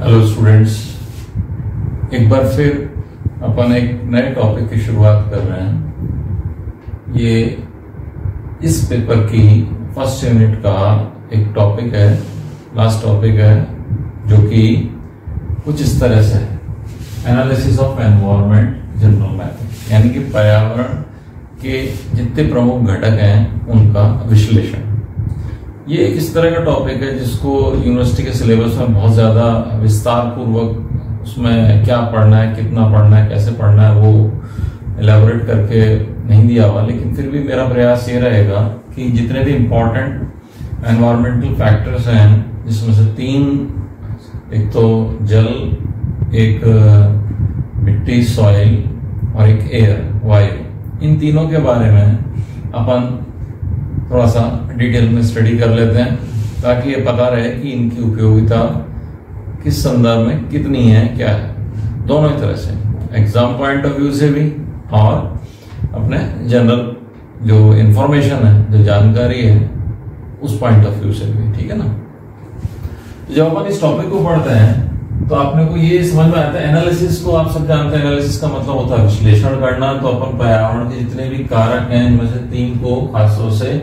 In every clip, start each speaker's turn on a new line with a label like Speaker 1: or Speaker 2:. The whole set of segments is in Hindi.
Speaker 1: हेलो स्टूडेंट्स, एक बार फिर अपन एक नए टॉपिक की शुरुआत कर रहे हैं। ये इस पेपर की फर्स्ट यूनिट का एक टॉपिक है, लास्ट टॉपिक है, जो कि कुछ इस तरह से है, analysis of environment general method, यानी कि पर्यावरण के जितने प्रमुख घटक हैं उनका विश्लेषण। ये एक इस तरह का टॉपिक है जिसको यूनिवर्सिटी के सिलेबस में बहुत ज्यादा विस्तार पूर्वक उसमें क्या पढ़ना है, कितना पढ़ना है, कैसे पढ़ना है, वो एलैबोरेट करके नहीं दिया हुआ। लेकिन फिर भी मेरा प्रयास ये रहेगा कि जितने भी इम्पोर्टेंट एनवायरमेंटल फैक्टर्स हैं, जिसमें से तीन, एक तो जल, एक मिट्टी सॉइल और एक एयर वायु, इन तीनों के बारे में अपन थोड़ा सा डिटेल में स्टडी कर लेते हैं, ताकि ये पता रहे कि इनकी उपयोगिता किस संदर्भ में कितनी है, क्या है, दोनों ही तरह से, एग्जाम पॉइंट ऑफ व्यू से भी और अपने जनरल जो इंफॉर्मेशन है, जो जानकारी है, उस पॉइंट ऑफ व्यू से भी। ठीक है ना। तो जब अपन इस टॉपिक को पढ़ते हैं तो आपने को ये समझ में आता है, एनालिसिस को आप सब जानते हैं, एनालिसिस का मतलब होता है विश्लेषण करना। तो अपन पर्यावरण के जितने भी कारक हैं, इनमें से तीन को खासतौर से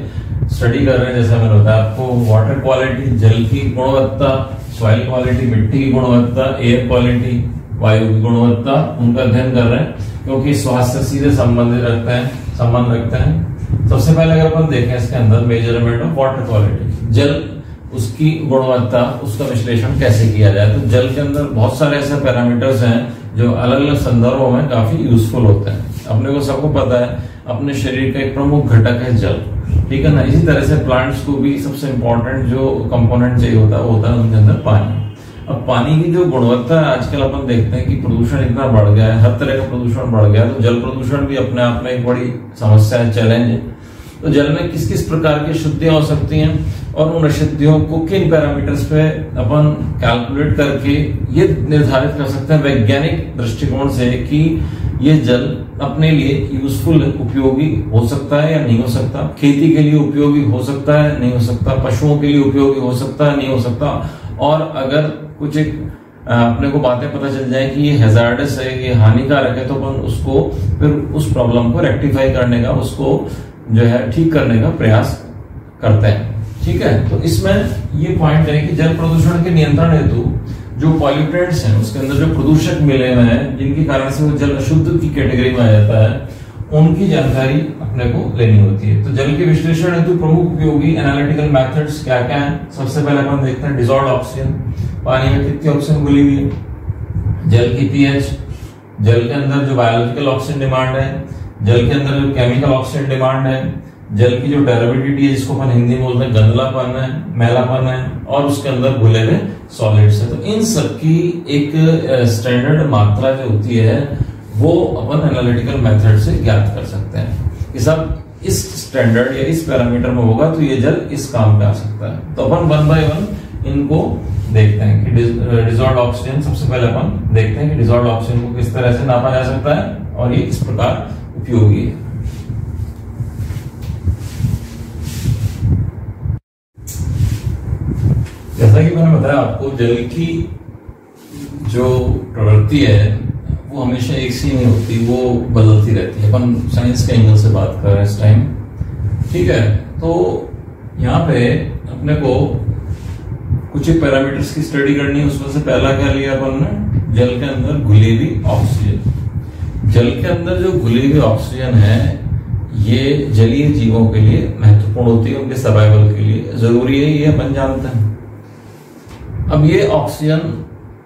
Speaker 1: स्टडी कर रहे हैं। जैसे मैंने बताया आपको, वाटर क्वालिटी, जल की गुणवत्ता, सॉइल क्वालिटी, मिट्टी की गुणवत्ता, एयर क्वालिटी, वायु की गुणवत्ता, उनका अध्ययन कर रहे हैं, क्योंकि स्वास्थ्य से सीधे संबंध रखते हैं। सबसे पहले अगर अपन देखें इसके अंदर मेजरमेंट ऑफ वाटर क्वालिटी, जल, उसकी गुणवत्ता, उसका विश्लेषण कैसे किया जाए। तो जल के अंदर बहुत सारे ऐसे पैरामीटर्स हैं जो अलग अलग संदर्भों में काफी यूजफुल होते हैं। अपने को सबको पता है, अपने शरीर का एक प्रमुख घटक है जल। ठीक है ना। इसी तरह से प्लांट्स को भी सबसे इंपॉर्टेंट जो कंपोनेंट चाहिए होता है वो होता है उनके अंदर पानी। अब पानी की जो गुणवत्ता है, आजकल अपन देखते हैं कि प्रदूषण इतना बढ़ गया है, हर तरह का प्रदूषण बढ़ गया है। तो जल प्रदूषण भी अपने आप में एक बड़ी समस्या है, चैलेंज है। तो जल में किस किस प्रकार की अशुद्धियां हो सकती हैं और उन अशुद्धियों को किन पैरामीटर्स पे अपन कैलकुलेट करके ये निर्धारित कर सकते हैं वैज्ञानिक दृष्टिकोण से कि ये जल अपने लिए यूजफुल, उपयोगी हो सकता है या नहीं हो सकता, खेती के लिए उपयोगी हो सकता है, नहीं हो सकता, पशुओं के लिए उपयोगी हो सकता है, नहीं हो सकता। और अगर कुछ एक अपने को बातें पता चल जाए कि ये हैजार्डस है, ये हानिकारक है, तो अपन उसको फिर उस प्रॉब्लम को रेक्टिफाई करने का, उसको जो है ठीक करने का प्रयास करते हैं। ठीक है। तो इसमें ये पॉइंट है कि जल प्रदूषण के नियंत्रण हेतु जो पॉल्यूटेंट्स हैं, उसके अंदर जो प्रदूषक मिले हुए हैं, जिनके कारण से वो जल अशुद्ध की कैटेगरी में आ जाता है, उनकी जानकारी अपने को लेनी होती है। तो जल के विश्लेषण हेतु प्रमुख उपयोगी एनालिटिकल मेथड्स क्या क्या हैं। सबसे पहले अपन देखते हैं डिसॉल्व्ड ऑक्सीजन, पानी में कितनी ऑक्सीजन घुली हुई है, जल की पीएच, जल के अंदर जो बायोलॉजिकल ऑक्सीजन डिमांड है, जल के अंदर जो केमिकल ऑक्सीजन डिमांड है, जल की जो टर्बिडिटी है, जिसको अपन हिंदी में बोलते हैं गंदलापन है, मैलापन है, और उसके अंदर घुले हुए सॉलिड्स है। तो इन सब की एक स्टैंडर्ड मात्रा जो होती है वो अपन एनालिटिकल मेथड से ज्ञात कर सकते हैं कि सब इस स्टैंडर्ड या इस पैरामीटर में होगा तो ये जल इस काम पे आ सकता है। तो अपन वन बाय वन इनको देखते हैं कि डिसॉल्व्ड ऑक्सीजन, सबसे पहले अपन देखते हैं कि डिसॉल्व्ड ऑक्सीजन को किस तरह से नापा जा सकता है और ये किस प्रकार उपयोगी है। जैसा कि मैंने बताया आपको, जल की जो प्रवृत्ति है वो हमेशा एक सी नहीं होती, वो बदलती रहती है। अपन साइंस के एंगल से बात कर रहे हैं इस टाइम। ठीक है। तो यहाँ पे अपने को कुछ एक पैरामीटर्स की स्टडी करनी है। उसमें से पहला क्या लिया अपन ने, जल के अंदर घुली हुई ऑक्सीजन। जल के अंदर जो घुली हुई ऑक्सीजन है, ये जलीय जीवों के लिए महत्वपूर्ण होती है, उनके सर्वाइवल के लिए जरूरी है, ये अपन जानते हैं। अब ये ऑक्सीजन,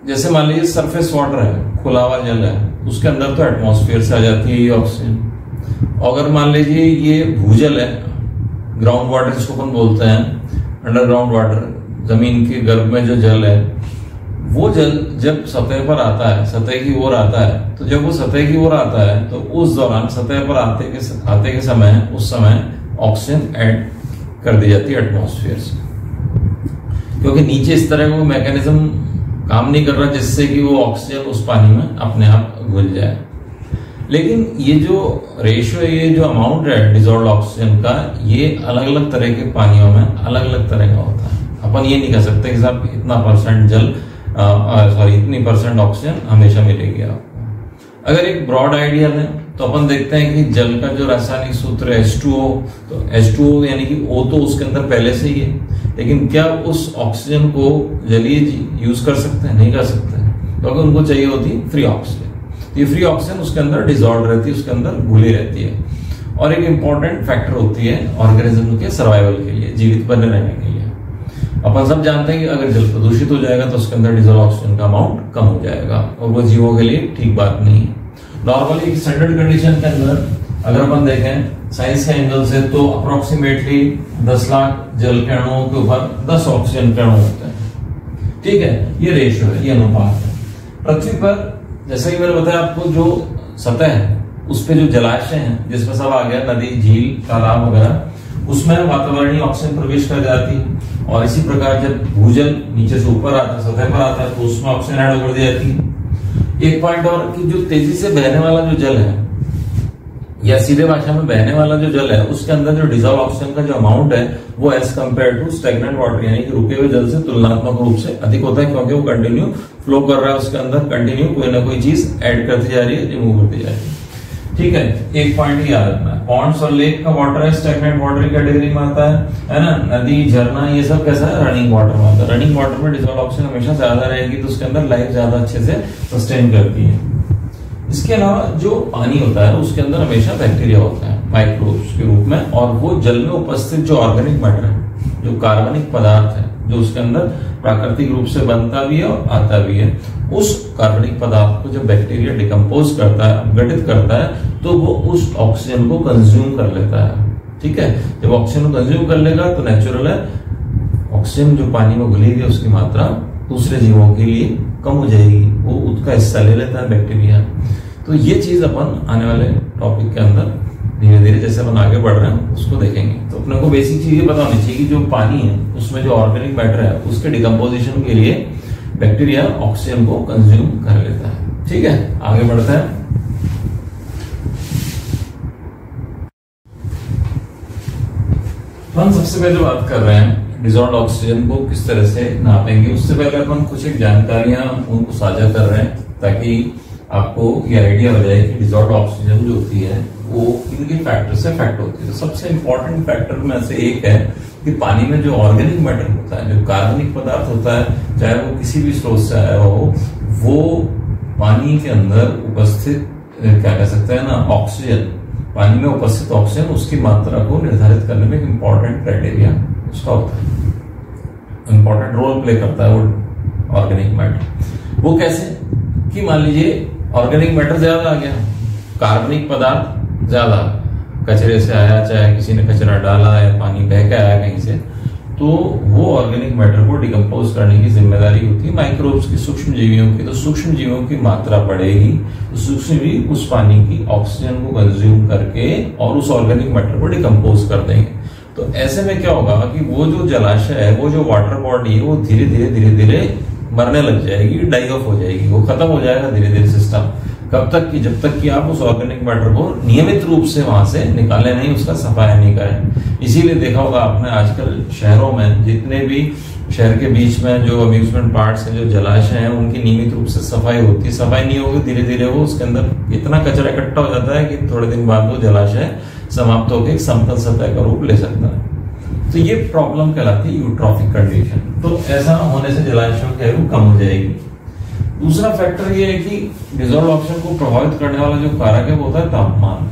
Speaker 1: जैसे मान लीजिए सरफेस वाटर है, खुला हुआ जल है, उसके अंदर तो एटमॉस्फेयर से आ जाती है ये ऑक्सीजन। और अगर मान लीजिए ये भूजल है, ग्राउंड वाटर जिसको अपन बोलते हैं, अंडरग्राउंड वाटर, जमीन के गर्भ में जो जल है, वो जल जब सतह पर आता है, सतह की ओर आता है, तो जब वो सतह की ओर आता है तो उस दौरान सतह पर आते के समय, उस समय ऑक्सीजन ऐड कर दी जाती है एटमॉस्फेयर से, क्योंकि नीचे इस तरह का मैकेनिज्म काम नहीं कर रहा जिससे कि वो ऑक्सीजन उस पानी में अपने आप घुल जाए। लेकिन ये जो रेशियो, ये जो अमाउंट है डिसॉल्व्ड ऑक्सीजन का, ये अलग अलग तरह के पानियों में अलग अलग तरह का होता है। अपन ये नहीं कह सकते कि साहब इतना % जल सॉरी इतनी % ऑक्सीजन हमेशा मिलेगी आपको। अगर एक ब्रॉड आइडिया लें तो अपन देखते हैं कि जल का जो रासायनिक सूत्र है H2O, तो H2O यानी कि O तो उसके अंदर पहले से ही है, लेकिन क्या उस ऑक्सीजन को जलीय यूज कर सकते हैं? नहीं कर सकते हैं, क्योंकि उनको चाहिए होती है फ्री ऑक्सीजन। ये फ्री ऑक्सीजन उसके अंदर डिजॉल्व रहती है, उसके अंदर घुली रहती है। और एक इंपॉर्टेंट फैक्टर होती है ऑर्गेनिज्म के सर्वाइवल के लिए, जीवित बने रहने के लिए। अपन सब जानते हैं कि अगर जल प्रदूषित हो जाएगा तो उसके अंदर डिजॉल्व ऑक्सीजन का अमाउंट कम हो जाएगा, और वो जीवों के लिए ठीक बात नहीं है। नॉर्मली एक स्टैंडर्ड कंडीशन के अंदर अगर अपन देखें साइंस के एंगल से तो अप्रोक्सीमेटली 10 लाख जल के अणुओं के ऊपर 10 ऑक्सीजन के अणु होते हैं। ठीक है, ये रेशियो है, ये अनुपात है। पृथ्वी पर जैसा कि मैंने बताया आपको, जो सतह है उस पे जो जलाशय हैं जिसमें सब आ गया, नदी, झील, तालाब वगैरह, उसमें वातावरणीय ऑक्सीजन प्रवेश कर जाती है। और इसी प्रकार जब भूजल नीचे से ऊपर आता है, सतह पर आता है, तो उसमें ऑक्सीजन ऐड कर दी जाती है। एक पॉइंट और कि जो तेजी से बहने वाला जो जल है, या सीधे भाषा में बहने वाला जो जल है, उसके अंदर जो डिजॉल्व ऑक्सीजन का जो अमाउंट है वो as compare to stagnant water यानी कि रुके हुए जल से तुलनात्मक रूप से अधिक होता है, क्योंकि वो कंटिन्यू फ्लो कर रहा है, उसके अंदर कंटिन्यू कोई ना कोई चीज ऐड करती जा रही है, रिमूव करती जा रही है। ठीक है, एक पॉइंट याद रखना है, पॉन्ड्स और लेक का वाटर है स्टेगनेंट वाटर की कैटेगरी में आता है ना। नदी, झरना, ये सब कैसा है? रनिंग वाटर में आता है। रनिंग वाटर में डिजॉल्व ऑक्सीजन हमेशा ज्यादा रहेगी, तो उसके अंदर लाइफ ज्यादा अच्छे से सस्टेन करती है। इसके अलावा जो पानी होता है उसके अंदर हमेशा बैक्टीरिया होता है माइक्रोब्स के रूप में, और वो जल में उपस्थित जो ऑर्गेनिक मैटर है, जो कार्बनिक पदार्थ है, जो उसके अंदर प्राकृतिक रूप से बनता भी है और आता भी है, उस कार्बनिक पदार्थ को जब बैक्टीरिया डिकम्पोज करता है, अपघटित करता है, तो वो उस ऑक्सीजन को कंज्यूम कर लेता है। ठीक है, जब ऑक्सीजन को कंज्यूम कर लेगा तो नेचुरल है ऑक्सीजन जो पानी में घुलेगी उसकी मात्रा दूसरे जीवों के लिए कम हो जाएगी, वो उसका हिस्सा ले लेता है बैक्टीरिया। तो ये चीज अपन आने वाले टॉपिक के अंदर धीरे धीरे जैसे अपन आगे बढ़ रहे हैं उसको देखेंगे। तो अपने को बेसिक चीज ये पता होनी चाहिए कि जो पानी है उसमें जो ऑर्गेनिक मैटर है उसके डिकम्पोजिशन के लिए बैक्टीरिया ऑक्सीजन को कंज्यूम कर लेता है। ठीक है, आगे बढ़ते हैं। हम सबसे पहले बात कर रहे हैं डिजॉल्व्ड ऑक्सीजन को किस तरह से नापेंगे। उससे पहले अपन कुछ एक जानकारियां उनको साझा कर रहे हैं ताकि आपको ये आइडिया हो जाए कि डिजॉल्व्ड ऑक्सीजन जो होती है वो इनके फैक्टर से इफेक्ट होती है। तो सबसे इंपॉर्टेंट फैक्टर में से एक है कि पानी में जो ऑर्गेनिक मैटर होता है, जो कार्बनिक पदार्थ होता है, चाहे वो किसी भी स्रोत से आया हो, वो पानी के अंदर उपस्थित क्या कह सकते हैं ना, ऑक्सीजन, पानी में उपस्थित ऑक्सीजन, उसकी मात्रा को निर्धारित करने में एक इंपॉर्टेंट क्राइटेरिया उसका होता है, इंपॉर्टेंट रोल प्ले करता है वो ऑर्गेनिक मैटर। वो कैसे कि मान लीजिए ऑर्गेनिक मैटर ज्यादा आ गया, कार्बनिक पदार्थ ज्यादा, कचरे से आया, चाहे किसी ने कचरा डाला या पानी बह के आया कहीं से, तो वो ऑर्गेनिक मैटर को डिकम्पोज करने की जिम्मेदारी होती है माइक्रोब्स की, सूक्ष्म जीवियों की। तो सूक्ष्म जीवियों की मात्रा बढ़ेगी तो सूक्ष्म जीव उस पानी की ऑक्सीजन को कंज्यूम करके और उस ऑर्गेनिक मैटर को डिकम्पोज कर देंगे। तो ऐसे में क्या होगा कि वो जो जलाशय है, वो जो वाटर बॉडी है, वो धीरे धीरे मरने लग जाएगी, डाई ऑफ हो जाएगी, वो खत्म हो जाएगा धीरे धीरे सिस्टम। कब तक कि जब तक कि आप उस ऑर्गेनिक मैटर को नियमित रूप से वहां से निकाले नहीं, उसका सफाई नहीं करें। इसीलिए देखा होगा आपने आजकल शहरों में जितने भी शहर के बीच में जो अम्यूजमेंट पार्क्स हैं, जो जलाशय हैं, उनकी नियमित रूप से सफाई होती है। सफाई नहीं होगी, धीरे धीरे वो उसके अंदर इतना कचरा इकट्ठा हो जाता है कि थोड़े दिन बाद वो जलाशय समाप्त होकर एक समतल सतह का रूप ले सकता है। तो ये प्रॉब्लम कहलाती है यूट्रॉफिक कंडीशन। तो ऐसा होने से जलाशयों की आयु कम हो जाएगी। दूसरा फैक्टर ये है कि डिजॉल्व्ड ऑक्सीजन को प्रभावित करने वाला जो कारक है वो होता है तापमान।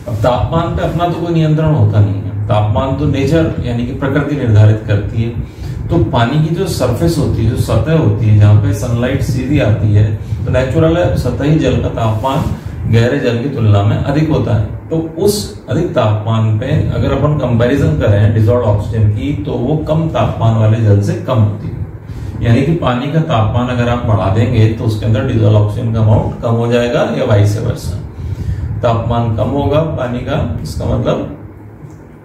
Speaker 1: अब तापमान पे अपना तो कोई नियंत्रण होता नहीं है, तापमान तो नेचर यानी कि प्रकृति निर्धारित करती है। तो पानी की जो सरफेस होती है, जो सतह होती है, जहाँ पे सनलाइट सीधी आती है, तो नेचुरल है सतही जल का तापमान गहरे जल की तुलना में अधिक होता है। तो उस अधिक तापमान पे अगर अपन कंपैरिजन करें डिजॉल्व्ड ऑक्सीजन की, तो वो कम तापमान वाले जल से कम होती है। यानी कि पानी का तापमान अगर आप बढ़ा देंगे तो उसके अंदर डिजॉल्व्ड ऑक्सीजन का अमाउंट कम हो जाएगा, या वाइस वर्सा। तापमान कम होगा पानी का, इसका मतलब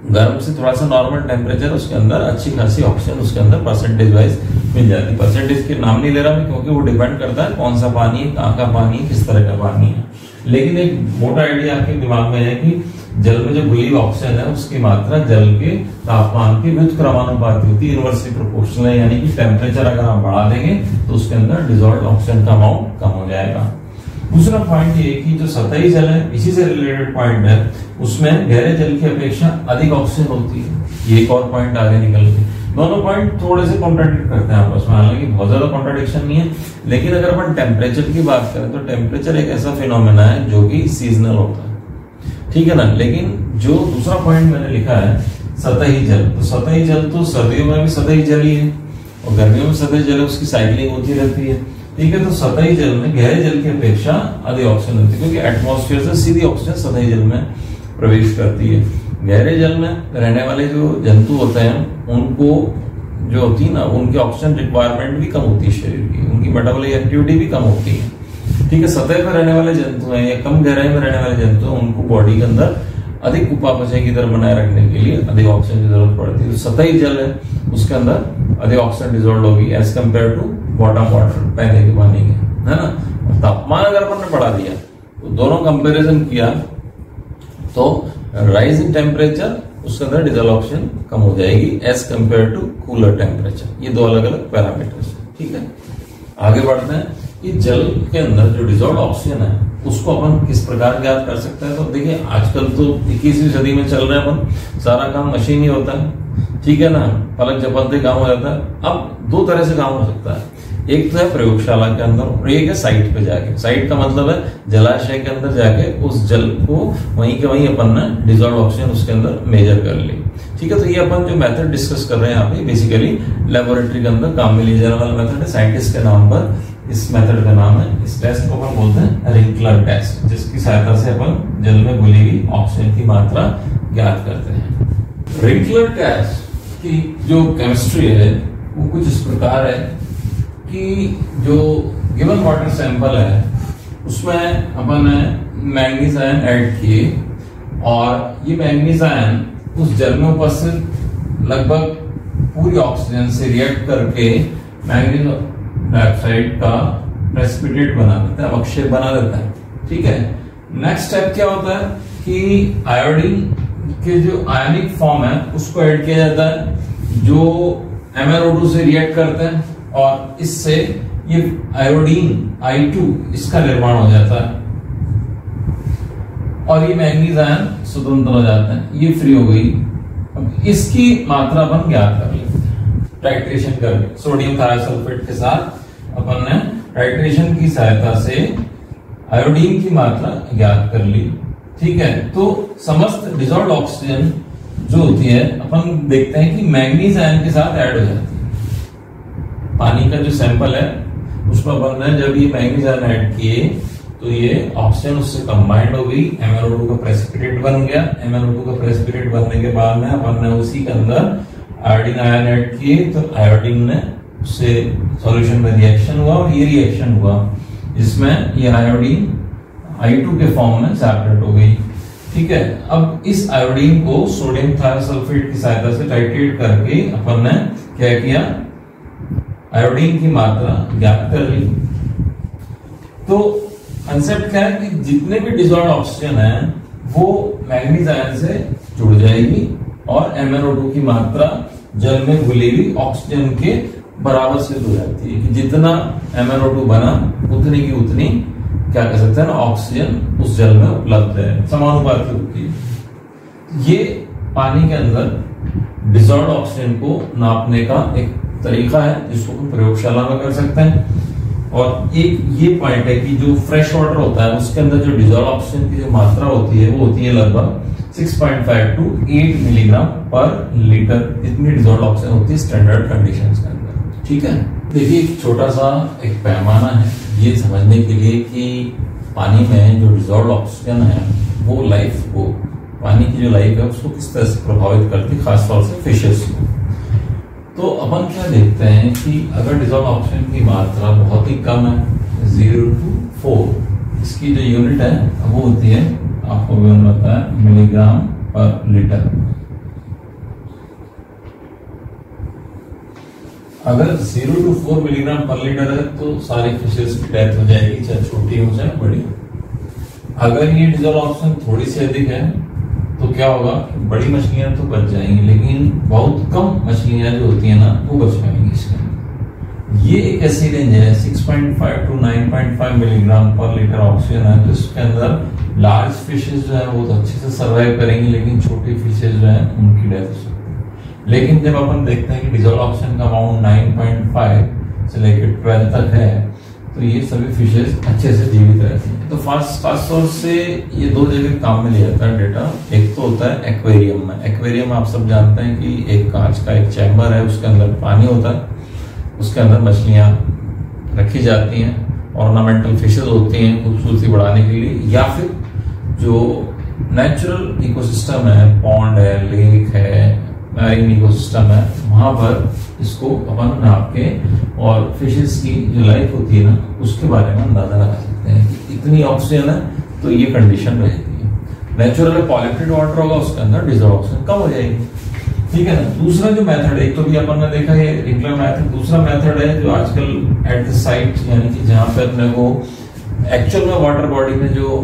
Speaker 1: गर्म से थोड़ा सा नॉर्मल टेम्परेचर, उसके अंदर अच्छी खासी ऑक्सीजन उसके अंदर परसेंटेज वाइज मिल जाती है। परसेंटेज के नाम नहीं ले रहा मैं, क्योंकि वो डिपेंड करता है कौन सा पानी है, कहाँ का पानी है, किस तरह का पानी है। लेकिन एक मोटा आइडिया आपके दिमाग में है कि जल में जो घुली हुई ऑक्सीजन है उसकी मात्रा जल के तापमान के व्युत्क्रमानुपाती होती है, इनवर्सली प्रोपोर्शनल है। यानी कि टेम्परेचर अगर आप बढ़ा देंगे तो उसके अंदर डिजॉल्व ऑक्सीजन का अमाउंट कम हो जाएगा। दूसरा पॉइंट ये कि जो सतही जल है, इसी से रिलेटेड पॉइंट है, उसमें गहरे जल की अपेक्षा अधिक ऑक्सीजन होती है। ये एक और पॉइंट आगे निकल के, दोनों पॉइंट थोड़े से कॉन्ट्राडिक्ट करते हैं आपस में, हालांकि बहुत ज्यादा कॉन्ट्राडिक्शन नहीं है। लेकिन अगर अपन टेम्परेचर की बात करें तो टेम्परेचर एक ऐसा फिनोमेना है जो कि सीजनल होता है, ठीक है ना। लेकिन जो दूसरा पॉइंट मैंने लिखा है सतही जल, तो सतही जल तो सर्दियों में भी सतही जल ही है और गर्मियों में सतही जल है, उसकी साइक्लिंग होती रहती है, ठीक है। तो सतही जल में गहरे जल की अपेक्षा अधिक ऑक्सीजन होती है, क्योंकि एटमॉस्फेयर से सीधी ऑक्सीजन सतही जल में प्रवेश करती है। गहरे जल में रहने वाले जो जंतु होते हैं उनको जो होती है ना, उनकी ऑक्सीजन रिक्वायरमेंट भी कम होती है शरीर की, उनकी मेटाबॉलिक एक्टिविटी भी कम होती है, ठीक है। सतह पर रहने वाले जंतु हैं या कम गहराई में रहने वाले जंतु हैं, उनको बॉडी के अंदर अधिक उपापचय की दर बनाए रखने के लिए अधिक ऑक्सीजन की जरूरत पड़ती है। तो सतही जल है उसके अंदर अधिक ऑक्सीजन डिसॉल्व होगी as compare to bottom water, पहले के पानी के, है ना। तापमान अगर अपन ने बढ़ा दिया तो दोनों कंपेरिजन किया तो राइज इन टेम्परेचर उसके अंदर डिसॉल्व ऑक्सीजन कम हो जाएगी as compare to cooler temperature. ये दो अलग अलग पैरामीटर्स है, ठीक है। आगे बढ़ते हैं कि जल के अंदर जो डिसॉल्व ऑक्सीजन है उसको अपन किस प्रकार ज्ञात कर सकते हैं। तो देखिए आजकल तो 21वीं सदी में चल रहे हैं अपन, सारा काम मशीन ही होता है, ठीक है ना, पलक झपकते काम हो जाता है। अब दो तरह से काम हो सकता है, एक तो है प्रयोगशाला के अंदर और एक है साइट पे जाके। साइट का मतलब है जलाशय के अंदर जाके उस जल को वहीं के वहीं अपन ने डिसॉल्व ऑक्सीजन उसके अंदर मेजर कर ली, ठीक है। तो ये अपन जो मेथड डिस्कस कर रहे हैं यहाँ पे बेसिकली लेबोरेटरी के अंदर काम में लिया जाने वाला मेथड है। साइंटिस्ट के नाम पर इस मेथड का नाम है, इस टेस्ट को अपन बोलते हैं रिंकलर टेस्ट, जिसकी सहायता से अपन जल में घुली हुई ऑक्सीजन की मात्रा ज्ञात करते हैं। रिंकलर टेस्ट की जो केमिस्ट्री है वो कुछ इस प्रकार है कि जो गिवन वाटर सैंपल है उसमें अपन ने मैंगनीज आयन ऐड किए और ये मैंगनीज आयन उस जल में उपस्थित लगभग पूरी ऑक्सीजन से रिएक्ट करके मैंगनीज डाइऑक्साइड का प्रेसिपिटेट बना देता है, अवक्षेप बना देता है, ठीक है। नेक्स्ट स्टेप क्या होता है कि आयोडीन के जो आयनिक फॉर्म है उसको ऐड किया जाता है जो MnO2 से रिएक्ट करते हैं और इससे ये आयोडीन I2 इसका निर्माण हो जाता है और ये मैंगनीज आयन स्वतंत्र हो जाते हैं, ये फ्री हो गई। अब इसकी मात्रा अपन ज्ञात कर लेते हैं टाइट्रेशन करके। सोडियम थायोसल्फेट के साथ अपन ने टाइट्रेशन की सहायता से आयोडीन की मात्रा ज्ञात कर ली, ठीक है। तो समस्त डिसॉल्व्ड ऑक्सीजन जो होती है अपन देखते हैं कि मैंगनीज आयन के साथ ऐड हो जाती है। पानी का जो सैंपल है उसमें अपन ने जब ये मैंगनीज आयन ऐड किए तो ये ऑक्सीजन उससे कंबाइंड हो गई, MnO2 का प्रेसिपिटेट बन गया। MnO2 का प्रेसिपिटेट बनने के बाद में अपन ने उसी के अंदर आयोडीन आयन ऐड किए तो आयोडीन ने उससे सॉल्यूशन में रिएक्शन हुआ और ये रिएक्शन हुआ जिसमें ये आयोडीन I2 के फॉर्म में सेपरेट हो गई, ठीक है। अब इस आयोडीन को सोडियम थायोसल्फेट की सहायता से टाइट्रेट करके अपन ने क्या किया, आयोडीन की मात्रा ज्ञात कर ली। तो कंसेप्ट क्या है कि जितने भी डिसॉल्व्ड ऑक्सीजन है वो मैंगनीज आयन से जुड़ जाएगी और MnO2 की मात्रा जल में घुली हुई ऑक्सीजन के बराबर से हो जाती है कि जितना MnO2 बना उतनी की उतनी क्या कह सकते हैं ना ऑक्सीजन उस जल में उपलब्ध है, समानुपाती होती है। ये पानी के अंदर डिसॉल्व्ड ऑक्सीजन को नापने का एक तरीका है जिसको हम प्रयोगशाला में कर सकते हैं। और एक ये पॉइंट है कि जो फ्रेश वाटर होता है उसके अंदर जो डिसॉल्व ऑक्सीजन की जो मात्रा होती है वो होती है लगभग 6.5 to 8 मिलीग्राम पर लीटर, इतनी डिसॉल्व ऑक्सीजन होती है स्टैंडर्ड कंडीशंस के अंदर, ठीक है। देखिए एक छोटा सा एक पैमाना है ये समझने के लिए कि पानी में जो डिसॉल्व ऑक्सीजन है वो लाइफ को, पानी की जो लाइफ है उसको किस तरह से प्रभावित करती है, खासतौर से फिशेस को। तो अपन क्या देखते हैं कि अगर डिसॉल्व ऑक्सीजन की मात्रा बहुत ही कम है 0 to 4, इसकी जो यूनिट है वो होती है आपको भी पता है मिलीग्राम पर लीटर। अगर 0 to 4 मिलीग्राम पर लीटर है तो सारी फिशेस की डेथ हो जाएगी, चाहे छोटी हो चाहे बड़ी। अगर ये डिसॉल्व ऑक्सीजन थोड़ी सी अधिक है क्या होगा, बड़ी मछलियां तो बच जाएंगी लेकिन बहुत कम मछलियां जो होती है ना वो बच पाएंगी इसके अंदर। ये एक ऐसी रेंज है 6.5 to 9.5 मिलीग्राम पर लीटर ऑक्सीजन है, तो इसके अंदर लार्ज फिशेज जो है वो अच्छे से सर्वाइव करेंगी, लेकिन छोटी फिशेज जो है उनकी डेथ हो सकती है। लेकिन जब अपन देखते हैं कि डिजॉल्व ऑक्सीजन का अमाउंट 9.5 से लेकर 12 तक है, तो ये सभी फिशेज अच्छे से जीवित रहती हैं। तो फास्ट सोर्स से ये दो जगह काम में लिया जाता है डेटा। एक तो होता है एक्वेरियम में। एक्वेरियम आप सब जानते हैं कि एक कांच का एक चैम्बर है, उसके अंदर पानी होता है, उसके अंदर मछलियां रखी जाती हैं, ऑर्नामेंटल फिशेज होती हैं खूबसूरती बढ़ाने के लिए, या फिर जो नेचुरल इकोसिस्टम है, पॉन्ड है, लेक है, मैरीन इकोसिस्टम है, वहां पर इसको अपन नाप के और फिशेस की जो लाइफ होती है ना उसके बारे में अंदाजा लगा सकते हैं कि इतनी ऑक्सीजन है तो ये कंडीशन रहेगी। नेचुरल पॉल्यूटेड वाटर होगा, उसके अंदर डिजॉल्व ऑक्सीजन कम हो जाएगी, ठीक है ना। दूसरा जो मेथड है, एक तो भी अपन ने देखा है रिंकलर मेथड, दूसरा मेथड है जो आजकल एट द साइट, यानी कि जहां पे अपने को एक्चुअल में वाटर बॉडी में जो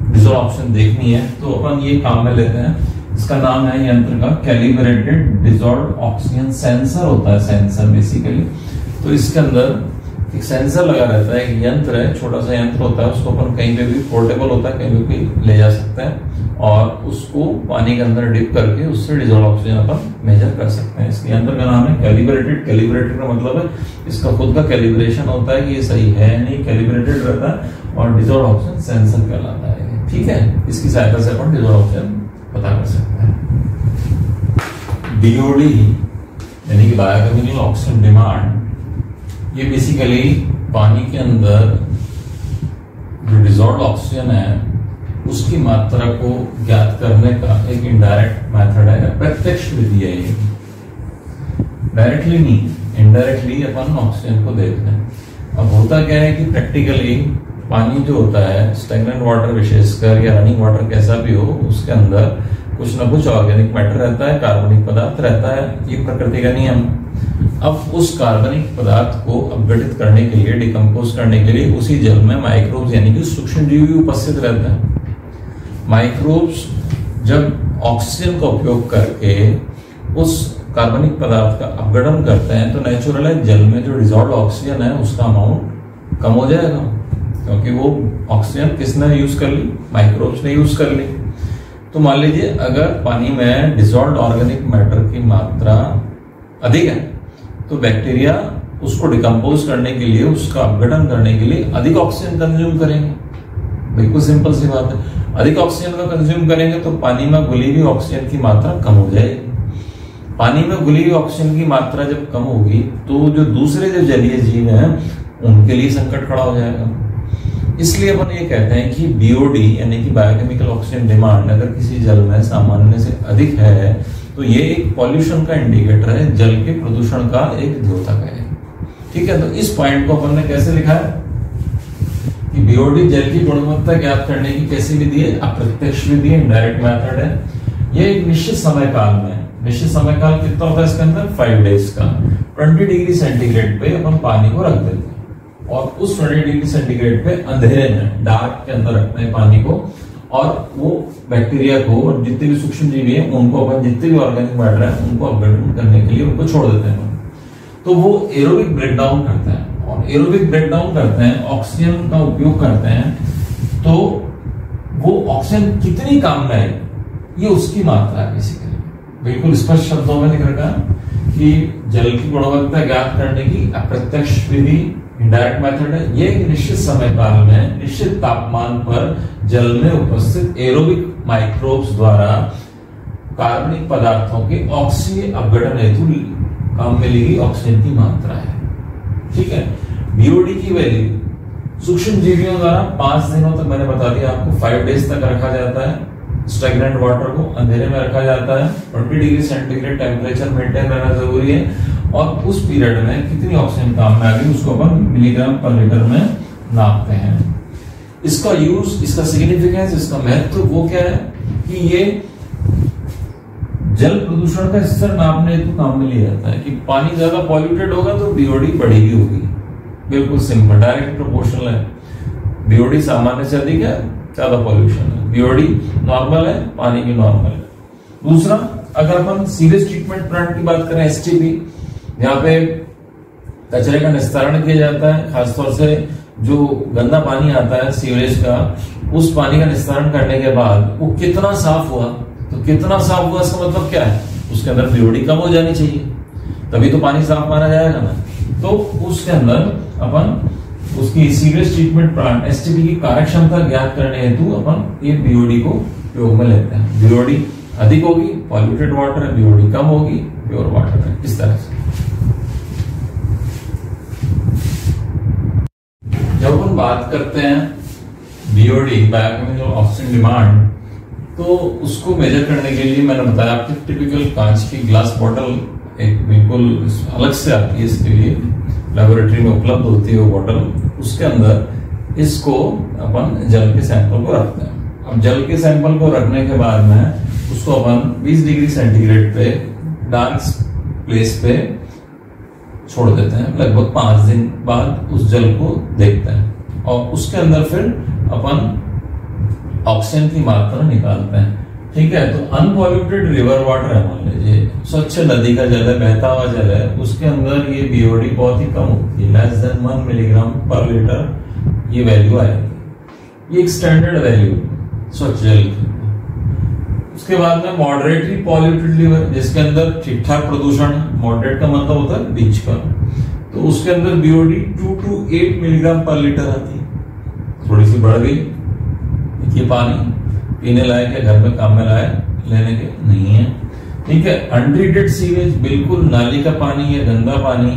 Speaker 1: डिजॉल्व ऑक्सीजन देखनी है तो अपन ये काम में लेते हैं। इसका नाम है यंत्र का कैलिब्रेटेड डिजॉल्व्ड ऑक्सीजन सेंसर होता है, सेंसर बेसिकली। तो इसके अंदर एक सेंसर लगा रहता है, एक यंत्र है, छोटा सा यंत्र होता है, उसको अपन कहीं पे भी पोर्टेबल होता है, कहीं पे भी ले जा सकते हैं और उसको पानी के अंदर डिप करके उससे डिजॉल्व ऑक्सीजन अपन मेजर कर सकते हैं। इसके यंत्र का नाम है कैलिब्रेटेड। कैलिब्रेटेड का मतलब है इसका खुद का कैलिब्रेशन होता है कि ये सही है नहीं, कैलिब्रेटेड रहता है और डिजॉल्व ऑक्सीजन सेंसर कहलाता है, ठीक है। इसकी सहायता से अपन डिजॉल्व ऑक्सीजन पता कर सकते हैं। डीओडी यानी कि बायोकेमिकल ऑक्सीजन डिमांड, ये बेसिकली पानी के अंदर जो डिजॉल्व्ड ऑक्सीजन है उसकी मात्रा को ज्ञात करने का एक इनडायरेक्ट मेथड है, प्रत्यक्ष विधि है ये। डायरेक्टली नहीं, इनडायरेक्टली अपन ऑक्सीजन को देखते हैं। अब होता क्या है कि प्रैक्टिकली पानी जो होता है, स्टेगनेंट वाटर विशेषकर या रनिंग वाटर कैसा भी हो, उसके अंदर कुछ ना कुछ ऑर्गेनिक मैटर रहता है, कार्बनिक पदार्थ रहता है, ये प्रकृति का नियम। अब उस कार्बनिक पदार्थ को अपघटित करने के लिए, डिकम्पोज करने के लिए उसी जल में माइक्रोब्स यानी कि सूक्ष्म जीव भी उपस्थित रहते हैं। माइक्रोब्स जब ऑक्सीजन का उपयोग करके उस कार्बनिक पदार्थ का अपघटन करते हैं तो नेचुरल है जल में जो डिजॉल्व्ड ऑक्सीजन है उसका अमाउंट कम हो जाएगा, क्योंकि वो ऑक्सीजन किसने यूज कर ली, माइक्रोब्स ने यूज कर ली। तो मान लीजिए अगर पानी में डिजॉल्व्ड ऑर्गेनिक मैटर की मात्रा अधिक है तो बैक्टीरिया उसको डिकम्पोज करने के लिए, उसका अपघटन करने के लिए अधिक ऑक्सीजन कंज्यूम करेंगे। बिल्कुल सिंपल सी बात है, अधिक ऑक्सीजन का कंज्यूम करेंगे तो पानी में घुली हुई ऑक्सीजन की मात्रा कम हो जाएगी। पानी में घुली हुई ऑक्सीजन की मात्रा जब कम होगी तो जो दूसरे जो जलीय जीव हैं उनके लिए संकट खड़ा हो जाएगा। इसलिए अपन ये कहते हैं कि बीओडी यानी कि बायोकेमिकल ऑक्सीजन डिमांड अगर किसी जल में सामान्य से अधिक है तो ये एक पॉल्यूशन का इंडिकेटर है, जल के प्रदूषण का एक द्योतक है, ठीक है। तो इस पॉइंट को अपन ने कैसे लिखा है कि बीओडी जल की गुणवत्ता ज्ञात करने की कैसी विधि है, अप्रत्यक्ष विधि है, इनडायरेक्ट मेथड है। ये एक निश्चित समय काल में, निश्चित समय काल कितना होता है इसके अंदर 5 डेज का, 20 डिग्री सेंटीग्रेड पे अपन पानी को रख देते हैं और उस 20 डिग्री सेंटीग्रेड पे अंधेरे में, डार्क के अंदर रखते हैं पानी को, और वो बैक्टीरिया को और जितने भी सूक्ष्म जीव हैं उनको, अपन जितने भी ऑर्गेनिक मैटर है उनको अपघटन करने के लिए उनको छोड़ देते हैं। तो वो एरोबिक ब्रेकडाउन करते हैं और एरोबिक ब्रेकडाउन करते हैं, ऑक्सीजन का उपयोग करते हैं, तो वो ऑक्सीजन कितनी काम में है ये उसकी मात्रा है बेसिकली। बिल्कुल स्पष्ट शब्दों में लिख रखा है कि जल की गुणवत्ता ज्ञात करने की अप्रत्यक्ष विधि इनडायरेक्ट मेथड है। ये एक निश्चित समय काल में निश्चित तापमान पर जल में उपस्थित एरोबिक माइक्रोब्स द्वारा कार्बनिक पदार्थों के ऑक्सीजन अपघटन हेतु काम में ली गई ऑक्सीजन की मात्रा है, ठीक है। बीओडी की वैल्यू सूक्ष्म जीवियों द्वारा 5 दिनों तक, मैंने बता दिया आपको, 5 डेज तक रखा जाता है। स्टेगनेंट वाटर को अंधेरे में रखा जाता है, 20 डिग्री सेंटीग्रेड टेम्परेचर मेंटेन रहना जरूरी है, और उस पीरियड में कितनी ऑक्सीजन काम में आ गई उसको अपन मिलीग्राम पर लीटर में नापते हैं। इसका यूज, इसका सिग्निफिकेंस, इसका महत्व वो क्या है कि ये जल प्रदूषण का स्तर नापने हेतु काम में लिया जाता है कि पानी ज्यादा पॉल्यूटेड होगा तो बीओडी बढ़ेगी होगी। बिल्कुल सिंपल, डायरेक्ट प्रोपोर्शनल है। बीओडी सामान्य से अधिक है, ज्यादा पॉल्यूशन है, बीओडी नॉर्मल है, पानी भी नॉर्मल है। दूसरा, अगर अपन सीवेज ट्रीटमेंट प्लांट की बात करें, एसटीपी, यहाँ पे कचरे का निस्तारण किया जाता है, खासतौर से जो गंदा पानी आता है सीवरेज का, उस पानी का निस्तारण करने के बाद वो कितना साफ हुआ, तो कितना साफ हुआ इसका मतलब क्या है, उसके अंदर बीओडी कम हो जानी चाहिए, तभी तो पानी साफ माना जाएगा ना। तो उसके अंदर अपन उसकी सीवेज ट्रीटमेंट प्लांट एसटीपी की कार्यक्षमता ज्ञात करने हेतु अपन ये बीओडी को उपयोग में लेते हैं। बीओडी अधिक होगी, पॉल्यूटेड वाटर है, बीओडी कम होगी, प्योर वाटर है, इस तरह से। जब अपन बात करते हैं बीओडी, बायोकेमिकल ऑक्सीजन डिमांड, तो उसको मेजर करने के लिए मैंने बताया आपकी टिपिकल कांच की ग्लास बॉटल एक बिल्कुल अलग से आती है, इसके लिए लेबोरेटरी में उपलब्ध होती है वो बॉटल। उसके अंदर इसको अपन जल के सैंपल को रखते हैं। अब जल के सैंपल को रखने के बाद में उसको अपन 20 डिग्री सेंटीग्रेड पे डार्क प्लेस पे छोड़ देते हैं। लगभग 5 दिन बाद उस जल को देखते हैं और उसके अंदर फिर अपन ऑक्सीजन की मात्रा निकालते हैं। ठीक है, तो अनपॉल्यूटेड रिवर वाटर है, मान लीजिए स्वच्छ नदी का जल है, बहता हुआ जल है, उसके अंदर ये बीओडी बहुत ही कम होती है, लेस देन 1 मिलीग्राम पर लीटर ये वैल्यू आएगी। ये एक स्टैंडर्ड वैल्यू स्वच्छ जल की। उसके बाद में मॉडरेटली पॉल्यूटेड रिवर, जिसके अंदर ठीक ठाक प्रदूषण, मॉडरेट का मतलब होता है बीच का, तो उसके अंदर बीओडी 2 to 8 मिलीग्राम पर लीटर आती है, थोड़ी सी बढ़ गई। ये पानी पीने लायक है, घर में काम में लायक लेने के नहीं है। ठीक है, अनट्रीटेड सीवेज, बिल्कुल नाली का पानी है, गंदा पानी,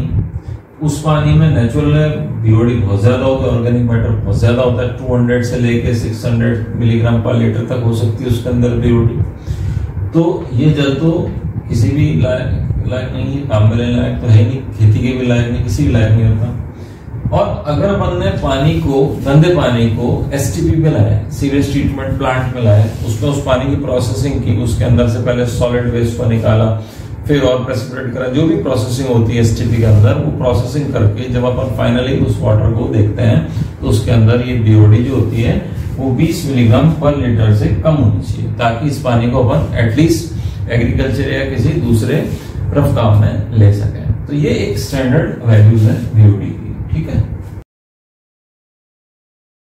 Speaker 1: उस पानी में नेचुरल बीओडी बहुत ज्यादा होता है, ऑर्गेनिक मैटर बहुत ज्यादा होता है, 200 से लेके 600 मिलीग्राम पर लीटर तक हो सकती है उसके अंदर बीओडी। तो ये जल तो किसी भी लायक नहीं है, काम में लेने लायक तो है नहीं, खेती के भी लायक नहीं, किसी भी लायक नहीं होता। और अगर अपन ने पानी को, गंदे पानी को एसटीपी पे लाए, सीवेज ट्रीटमेंट प्लांट में लाए, उसमें उस पानी की प्रोसेसिंग की, उसके अंदर से पहले सॉलिड वेस्ट को निकाला, फिर और प्रेसिपिटेट करा, जो भी प्रोसेसिंग होती है एसटीपी के अंदर, वो प्रोसेसिंग करके जब अपन फाइनली उस वाटर को देखते हैं तो उसके अंदर ये बीओडी जो होती है वो 20 मिलीग्राम पर लीटर से कम होनी चाहिए, ताकि इस पानी को अपन एटलीस्ट एग्रीकल्चर या किसी दूसरे रफ काम में ले सके। तो ये एक स्टैंडर्ड वैल्यूज है बीओडी की। ठीक है।